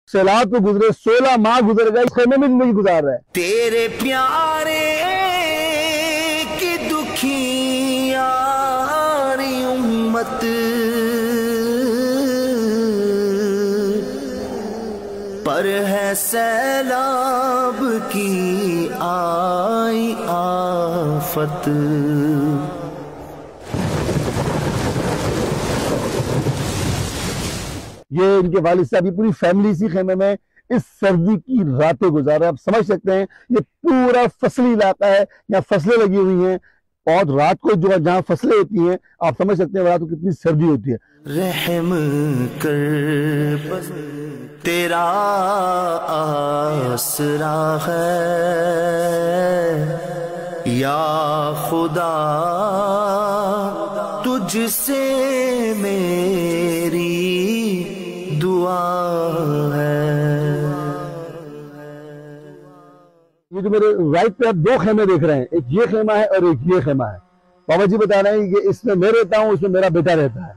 सैलाब तो गुजरे, 16 माह गुजर गए, खेमे में जिंदगी गुजार रहा है। तेरे प्यारे की दुखी यारी उम्मत पर है सैलाब की आई आफत। ये इनके वालिद साहब, ये पूरी फैमिली इसी खेमे में इस सर्दी की रातें गुजार रहे हैं। आप समझ सकते हैं ये पूरा फसली इलाका है, यहाँ फसलें लगी हुई हैं और रात को जो जहाँ फसलें होती हैं आप समझ सकते हैं रात को कितनी सर्दी होती है। रहम कर बस तेरा आसरा है या खुदा, तुझसे मेरी दुआ है। ये जो मेरे राइट पे आप दो खेमे देख रहे हैं, एक ये खेमा है और एक ये खेमा है। बाबा जी बता रहे हैं कि इसमें मैं रहता हूँ, उसमें मेरा बेटा रहता है।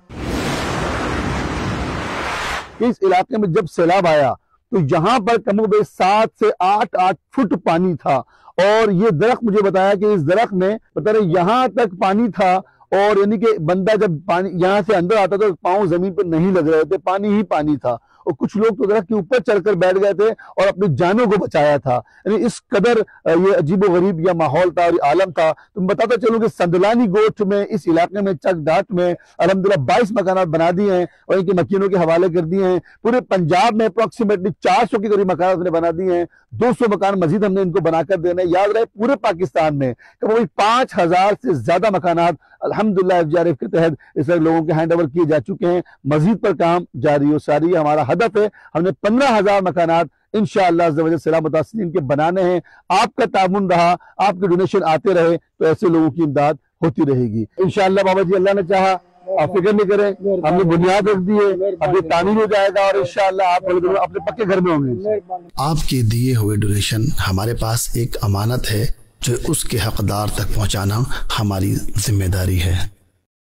इस इलाके में जब सैलाब आया तो यहाँ पर कमोबेश 7 से 8 फुट पानी था और ये दरख्त, मुझे बताया कि इस दरख्त में बता रहे यहाँ तक पानी था और यानी कि बंदा जब पानी यहाँ से अंदर आता था तो पाँव जमीन पर नहीं लग रहे थे, पानी ही पानी था। और कुछ लोग तो दरख्त के ऊपर चढ़कर बैठ गए थे और अपनी जानों को बचाया था। यानी इस कदर ये अजीबो गरीब या माहौल था और आलम था। तो मैं बताता चलूं कि संदलानी गोठ में, इस इलाके में, चक डाट में अल्हम्दुलिल्लाह 22 मकानात बना दिए हैं और इनके मकीनों के हवाले कर दिए हैं। पूरे पंजाब में अप्रोक्सीमेटली 400 के करीब मकान हमने बना दिए हैं। 200 मकान मजीद हमने इनको बनाकर देने। याद रहे पूरे पाकिस्तान में करीब 5000 से ज्यादा मकानात अल्हम्दुलिल्लाह FGRF के तहत इस लोगों के हैंड ओवर किए जा चुके हैं। मजीद पर काम जारी हो सारी हमारा हदफ है। हमने 15,000 मकानात इंशाअल्लाह सैलाब मुतासिरीन के बनाने हैं। आपका तामुन रहा, आपके डोनेशन आते रहे तो ऐसे लोगों की इमदाद होती रहेगी इंशाअल्लाह। बाबा जी अल्लाह ने चाहा, आप फिक्र नहीं करें, हमने बुनियाद रख दी है, अब ये तामीर हो जाएगा और इंशाअल्लाह आप अपने पक्के घर में होंगे। आपके दिए हुए डोनेशन हमारे पास एक अमानत है जो उसके हकदार तक पहुंचाना हमारी जिम्मेदारी है।